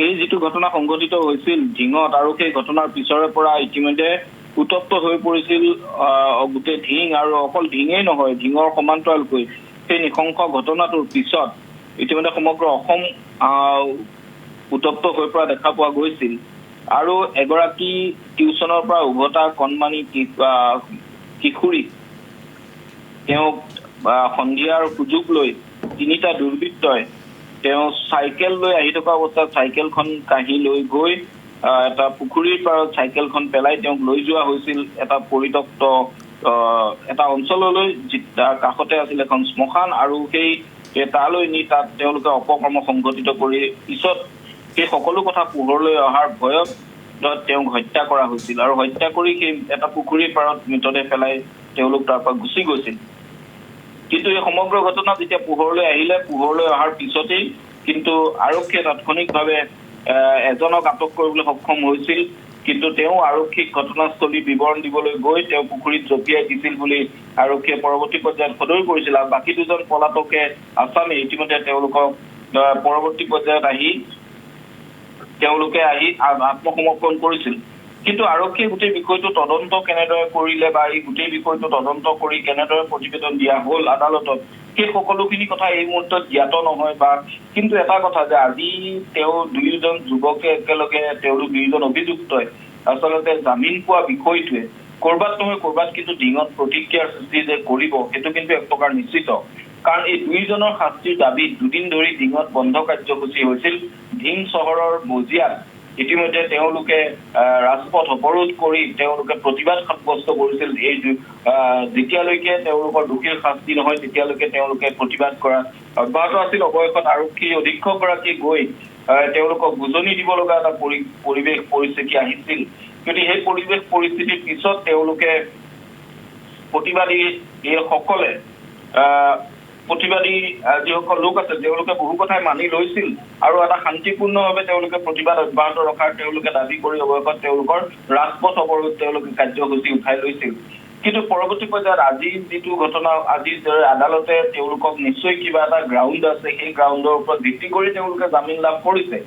এই যিটো ঘটনা সংঘটিত হৈছিল ঢিঙত আৰু সেই ঘটনাৰ পিছৰে পৰা ইতিমধ্যে উত্তপ্ত হৈ পৰিছিল গোটেই ঢিং আৰু অকল ঢিঙেই নহয় ঢিঙৰ সমান্তৰালকৈ সেই নৃশংস ঘটনাটোৰ পিছত ইতিমধ্যে সমগ্ৰ অসম উত্তপ্ত হৈ পৰা দেখা পোৱা গৈছিল আৰু এগৰাকী টিউচনৰ পৰা উভতা কণমানি কিশোৰী তেওঁক সন্ধিয়াৰ সুযোগ লৈ তিনিটা দুৰ্বৃত্তই তেওঁ চাইকেল লৈ আহি থকা অৱস্থাত চাইকেলখন কাঢ়ি লৈ গৈ এটা পুখুৰীৰ পাৰত চাইকেলখন পেলাই তেওঁক লৈ যোৱা হৈছিল এটা পৰিত্যক্ত এটা অঞ্চললৈ যাৰ কাষতে আছিল এখন শ্মশান আৰু সেই তালৈ নি তাত তেওঁলোকে অপকৰ্ম সংঘটিত কৰি পিছত সেই সকলো কথা পোহৰলৈ অহাৰ ভয়ত তেওঁক হত্যা কৰা হৈছিল আৰু হত্যা কৰি সেই এটা পুখুৰীৰ পাৰত মৃতদেহ পেলাই তেওঁলোক তাৰ পৰা গুচি গৈছিল। কিন্তু এই সমগ্ৰ ঘটনা যেতিয়া পোহৰলৈ অহাৰ পিছতেই কিন্তু আৰক্ষীয়ে তাৎক্ষণিকভাৱে এজনক আটক কৰিবলৈ সক্ষম হৈছিল, কিন্তু তেওঁ আৰক্ষীক ঘটনাস্থলী বিৱৰণ দিবলৈ গৈ তেওঁ পুখুৰীত জঁপিয়াই দিছিল বুলি আৰক্ষীয়ে পৰৱৰ্তী পৰ্যায়ত সদৰি কৰিছিল আৰু বাকী দুজন পলাতকে আছামে ইতিমধ্যে তেওঁলোকক পৰৱৰ্তী পৰ্যায়ত তেওঁলোকে আহি আত্মসমৰ্পণ কৰিছিল। কিন্তু আৰক্ষীয়ে গোটেই বিষয়টো তদন্ত কেনেদৰে কৰিলে বা এই গোটেই বিষয়টো তদন্ত কৰি কেনেদৰে প্ৰতিবেদন দিয়া হ'ল আদালতত সেই সকলোখিনি কথা এই মুহূৰ্তত জ্ঞাত নহয় বা কিন্তু এটা কথা যে আজি তেওঁ দুয়োজন যুৱকে একেলগে তেওঁলোক দুয়োজন অভিযুক্তই আচলতে জামিন পোৱা বিষয়টোৱে কৰবাত নহয় কৰবাত কিন্তু ঢিঙত প্ৰতিক্ৰিয়াৰ সৃষ্টি যে কৰিব সেইটো কিন্তু এক প্ৰকাৰ নিশ্চিত, কাৰণ এই দুইজনৰ শাস্তিৰ দাবীত দুদিন ধৰি ঢিঙত বন্ধ কাৰ্যসূচী হৈছিল। ঢিং চহৰৰ মজিয়াত ইতিমধ্যে তেওঁলোকে ৰাজপথ অৱৰোধ কৰি তেওঁলোকে প্ৰতিবাদ সাব্যস্ত কৰিছিল। এই যেতিয়ালৈকে তেওঁলোকৰ দোষীৰ শাস্তি নহয় তেতিয়ালৈকে তেওঁলোকে প্ৰতিবাদ কৰা অব্যাহত আছিল। অৱশেষত আৰক্ষী অধীক্ষকগৰাকীয়ে গৈ তেওঁলোকক বুজনি দিব লগা এটা পৰিৱেশ পৰিস্থিতি আহিছিল। কিন্তু সেই পৰিৱেশ পৰিস্থিতিৰ পিছত তেওঁলোকে প্ৰতিবাদী যিসকল লোক আছে তেওঁলোকে বহু কথাই মানি লৈছিল আৰু এটা শান্তিপূৰ্ণভাৱে তেওঁলোকে প্ৰতিবাদ অব্যাহত ৰখাৰ তেওঁলোকে দাবী কৰি অৱশেষত তেওঁলোকৰ ৰাজপথ অৱৰোধ তেওঁলোকে কাৰ্যসূচী উঠাই লৈছিল। কিন্তু পৰৱৰ্তী পৰ্যায়ত আজি যিটো ঘটনা আজি আদালতে তেওঁলোকক নিশ্চয় কিবা এটা গ্ৰাউণ্ড আছে সেই গ্ৰাউণ্ডৰ ওপৰত ভিত্তি কৰি তেওঁলোকে জামিন লাভ কৰিছে,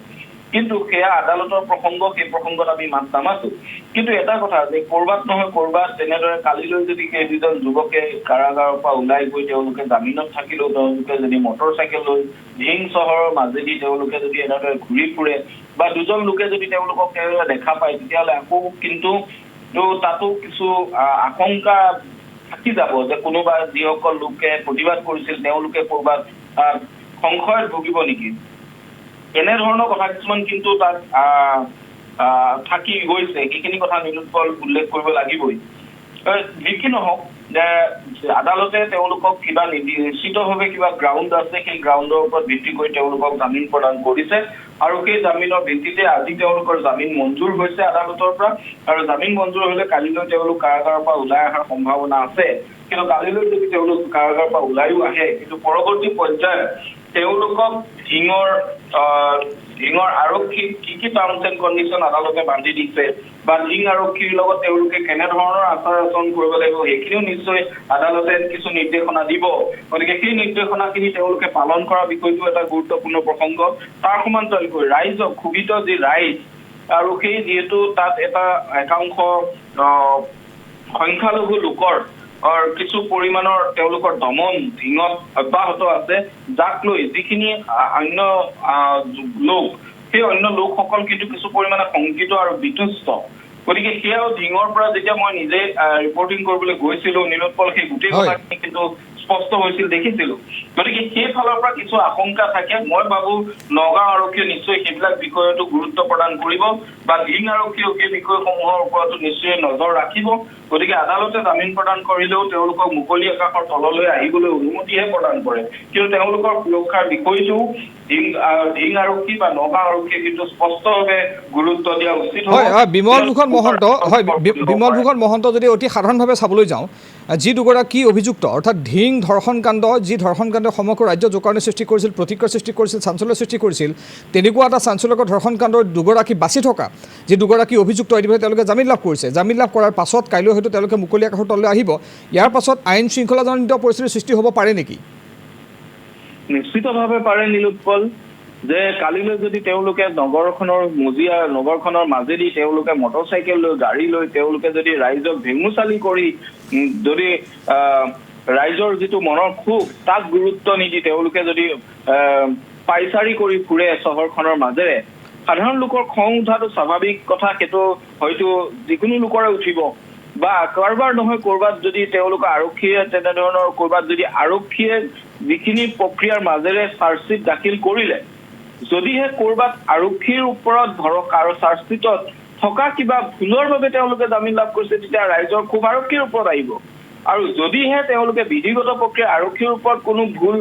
কিন্তু সেয়া আদালতৰ প্ৰসংগ, সেই প্ৰসংগত আমি মাত নামাতো। কিন্তু এটা কথা যে কৰবাত নহয় কৰবাত তেনেদৰে কালিলৈ যদি সেই দুজন যুৱকে কাৰাগাৰৰ পৰা ওলাই গৈ তেওঁলোকে জামিনত থাকিলেও তেওঁলোকে যদি মটৰ চাইকেল লৈ ঢিং চহৰৰ মাজেদি তেওঁলোকে যদি এনেদৰে ঘূৰি ফুৰে বা দুজন লোকে যদি তেওঁলোকক দেখা পায় তেতিয়াহ'লে আকৌ কিন্তু তাতো কিছু আশংকা থাকি যাব যে কোনোবা যিসকল লোকে প্ৰতিবাদ কৰিছিল তেওঁলোকে কৰবাত সংশয়ত ভুগিব নেকি, এনেধৰণৰ কথা কিছুমান কিন্তু তাত থাকি গৈছে। সেইখিনি কথা নিলোৎপল উল্লেখ কৰিব লাগিবই। যি কি নহওক যে আদালতে তেওঁলোকক কিবা নিশ্চিতভাৱে কিবা গ্ৰাউণ্ড আছে সেই গ্ৰাউণ্ডৰ ওপৰত ভিত্তি কৰি তেওঁলোকক জামিন প্ৰদান কৰিছে আৰু সেই জামিনৰ ভিত্তিতে আজি তেওঁলোকৰ জামিন মঞ্জুৰ হৈছে আদালতৰ পৰা আৰু জামিন মঞ্জুৰ হলে কালিলৈ তেওঁলোক কাৰাগাৰৰ পৰা ওলাই অহাৰ সম্ভাৱনা আছে। কিন্তু কালিলৈ যদি তেওঁলোক কাৰাগাৰৰ পৰা ওলাইও আহে কিন্তু পৰৱৰ্তী পৰ্যায়ত তেওঁলোকক ঢিঙৰ আৰক্ষীক কি টাৰ্মছ এণ্ড কণ্ডিশ্যন আদালতে বান্ধি দিছে বা ঢিং আৰক্ষীৰ লগত তেওঁলোকে কেনেধৰণৰ আচাৰ আচৰণ কৰিব লাগিব সেইখিনিও নিশ্চয় আদালতে কিছু নিৰ্দেশনা দিব। গতিকে সেই নিৰ্দেশনাখিনি তেওঁলোকে পালন কৰা বিষয়টো এটা গুৰুত্বপূৰ্ণ প্ৰসংগ। তাৰ সমান্তৰালকৈ ৰাইজক ক্ষোভিত যি ৰাইজ আৰু সেই যিহেতু তাত এটা একাংশ সংখ্যালঘু লোকৰ কিছু পৰিমাণৰ তেওঁলোকৰ দমন ঢিঙত অব্যাহত আছে, যাক লৈ যিখিনি অন্য লোক সেই অন্য লোকসকল কিন্তু কিছু পৰিমাণে শংকিত আৰু বিতুষ্ট। গতিকে সেয়াও ঢিঙৰ পৰা যেতিয়া মই নিজে ৰিপৰ্টিং কৰিবলৈ গৈছিলো নিলোৎপল সেই গোটেই কথাখিনি কিন্তু স্পষ্ট হৈছিল দেখিছিলো। গতিকে সেইফালৰ পৰা কিছু আশংকা থাকে। মই ভাবো নগাঁও আৰক্ষীয়ে নিশ্চয় সেইবিলাক বিষয়তো গুৰুত্ব প্ৰদান কৰিব বা ঢিং আৰক্ষীয়েও সেই বিষয়সমূহৰ ওপৰতো নিশ্চয় নজৰ ৰাখিব। গতিকে আদালতে জামিন প্ৰদান কৰিলেও তেওঁলোকক মুকলি আকাশৰ তললৈ আহিবলৈ অনুমতিহে প্ৰদান কৰে, কিন্তু তেওঁলোকৰ সুৰক্ষাৰ বিষয়টো ঢিং আৰক্ষী বা নগাঁও আৰক্ষীয়ে কিন্তু স্পষ্টভাৱে গুৰুত্ব দিয়া উচিত। বিমল ভূষণ মহন্ত যদি অতি সাধাৰণভাৱে চাবলৈ যাওঁ যি দুগৰাকী অভিযুক্ত অৰ্থাৎ ঢিং ধৰ্ষণকাণ্ড যি ধৰ্ষণকাণ্ডে সমগ্ৰ ৰাজ্যত জোকাৰণি সৃষ্টি কৰিছিল, প্ৰতিক্ৰিয়াৰ সৃষ্টি কৰিছিল, চাঞ্চল্য সৃষ্টি কৰিছিল, তেনেকুৱা এটা চাঞ্চল্যকৰ ধৰ্ষণকাণ্ডৰ দুগৰাকী বাচি থকা যি দুগৰাকী অভিযুক্ত ইতিমধ্যে তেওঁলোকে জামিন লাভ কৰিছে। জামিন লাভ কৰাৰ পাছত কাইলৈ হয়তো তেওঁলোকে মুকলি আকাশৰ তললৈ আহিব। ইয়াৰ পাছত আইন শৃংখলাজনিত পৰিস্থিতিৰ সৃষ্টি হ'ব পাৰে নেকি? নিশ্চিতভাৱে পাৰে নিলোৎপল। যে কালিলৈ যদি তেওঁলোকে নগৰখনৰ মাজেদি তেওঁলোকে মটৰচাইকেল লৈ গাড়ী লৈ তেওঁলোকে যদি ৰাইজক ভেঙুচালি কৰি যদি ৰাইজৰ যিটো মনৰ ক্ষোভ তাক গুৰুত্ব নিদি তেওঁলোকে যদি পাইচাৰি কৰি ফুৰে চহৰখনৰ মাজেৰে সাধাৰণ লোকৰ খং উঠাটো স্বাভাৱিক কথা সেইটো হয়তো যিকোনো লোকৰে উঠিব বা কাৰোবাৰ নহয় ক'ৰবাত যদি তেওঁলোকে আৰক্ষীয়ে তেনেধৰণৰ ক'ৰবাত যদি আৰক্ষীয়ে যিখিনি প্ৰক্ৰিয়াৰ মাজেৰে চাৰ্জশ্বিট দাখিল কৰিলে যদিহে ক'ৰবাত আৰক্ষীৰ ওপৰত ভৰসা আৰু চাৰ্জশ্বিটত থকা কিবা ভুলৰ বাবে তেওঁলোকে জামিন লাভ কৰিছে তেতিয়া ৰাইজৰ ক্ষোভ আৰক্ষীৰ ওপৰত আহিব আৰু যদিহে তেওঁলোকে বিধিগত প্ৰক্ৰিয়া আৰক্ষীৰ ওপৰত কোনো ভুল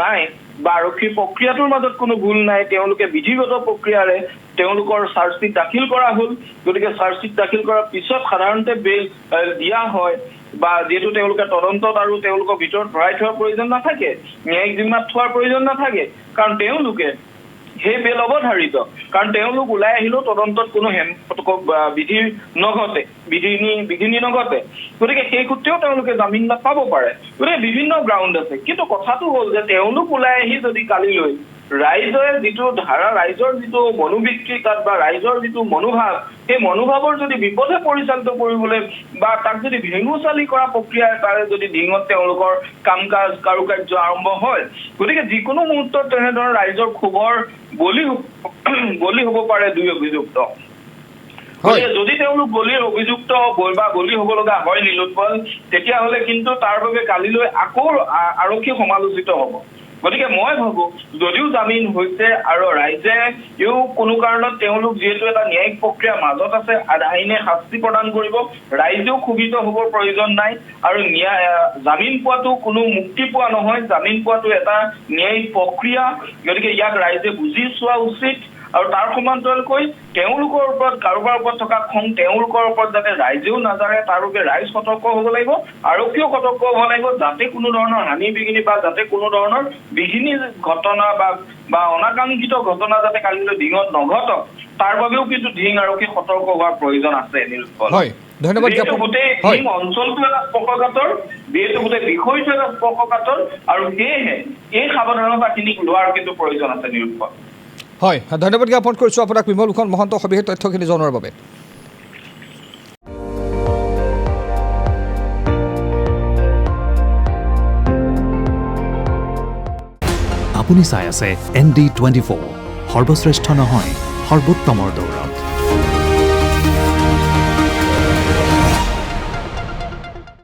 নাই বা আৰক্ষীৰ প্ৰক্ৰিয়াটোৰ মাজত কোনো ভুল নাই তেওঁলোকে বিধিগত প্ৰক্ৰিয়াৰে তেওঁলোকৰ চাৰ্জশ্বিট দাখিল কৰা হ'ল গতিকে চাৰ্জশ্বিট দাখিল কৰাৰ পিছত সাধাৰণতে বেল দিয়া হয় বা যিহেতু তেওঁলোকে তদন্তত আৰু তেওঁলোকৰ ভিতৰত ভৰাই থোৱাৰ প্ৰয়োজন নাথাকে ন্যায়িক জিম্মাত থোৱাৰ প্ৰয়োজন নাথাকে কাৰণ তেওঁলোকে সেই বেল অৱধাৰিত কাৰণ তেওঁলোক ওলাই আহিলেও তদন্তত কোনো বিঘিনি নঘটে গতিকে সেই সূত্ৰেও তেওঁলোকে জামিন পাব পাৰে গতিকে বিভিন্ন গ্ৰাউণ্ড আছে কিন্তু কথাটো হ'ল যে তেওঁলোক ওলাই আহি যদি কালিলৈ ৰাইজৰ যিটো ধাৰা ৰাইজৰ যিটো মনোবৃত্তি তাত বা ৰাইজৰ যিটো মনোভাৱ সেই মনোভাৱৰ যদি বিপথে পৰিচালিত কৰিবলৈ বা তাক যদি ভেঙুচালি কৰা প্ৰক্ৰিয়া তাৰে যদি দিনত তেওঁলোকৰ কাম কাজ কাৰুকাৰ্য আৰম্ভ হয় গতিকে যিকোনো মুহূৰ্তত তেনেধৰণৰ ৰাইজৰ ক্ষোভৰ বলি হ'ব পাৰে দুই অভিযুক্ত যদি তেওঁলোক বলিৰ অভিযুক্ত বা বলি হ'ব লগা হয় নীলোৎপল তেতিয়াহ'লে কিন্তু তাৰ বাবে কালিলৈ আকৌ আৰক্ষী সমালোচিত হ'ব গতিকে মই ভাবো যদিও জামিন হৈছে আৰু ৰাইজে কোনো কাৰণত তেওঁলোক যিহেতু এটা ন্যায়িক প্ৰক্ৰিয়াৰ মাজত আছে আইনে শাস্তি প্ৰদান কৰিব ৰাইজেও ক্ষোভিত হ'বৰ প্ৰয়োজন নাই আৰু জামিন পোৱাটো কোনো মুক্তি পোৱা নহয় জামিন পোৱাটো এটা ন্যায়িক প্ৰক্ৰিয়া গতিকে ইয়াক ৰাইজে বুজি চোৱা উচিত আৰু তাৰ সমান্তৰালকৈ তেওঁলোকৰ ওপৰত কাৰোবাৰ ওপৰত থকা খং তেওঁলোকৰ ওপৰত যাতে ৰাইজেও নাজাৰে তাৰ বাবে ৰাইজ সতৰ্ক হ'ব লাগিব আৰক্ষীও সতৰ্ক হ'ব লাগিব যাতে কোনো ধৰণৰ হানি বিঘিনি বা যাতে কোনো ধৰণৰ বিঘিনি ঘটনা বা অনাকাংক্ষিত ঘটনা যাতে কালিলৈ দিনত নঘটক তাৰ বাবেও কিন্তু ধিং আৰক্ষী সতৰ্ক হোৱাৰ প্ৰয়োজন আছে নীলোৎপল ধন্যবাদ গোটেই অঞ্চলটো এটা স্পৰ্শকাতৰ যিহেতু গোটেই বিষয়টো এটা স্পৰ্শকাতৰ আৰু সেয়েহে এই সাৱধানতাখিনি লোৱাৰ কিন্তু প্ৰয়োজন আছে নীলোৎপল হয় ধন্যবাদ জ্ঞাপন কৰিছোঁ আপোনাক বিমল ফুকন মহন্ত সবিশেষ তথ্যখিনি জনোৱাৰ বাবে আপুনি চাই আছে ND24 সৰ্বশ্ৰেষ্ঠ নহয় সৰ্বোত্তমৰ দৌৰা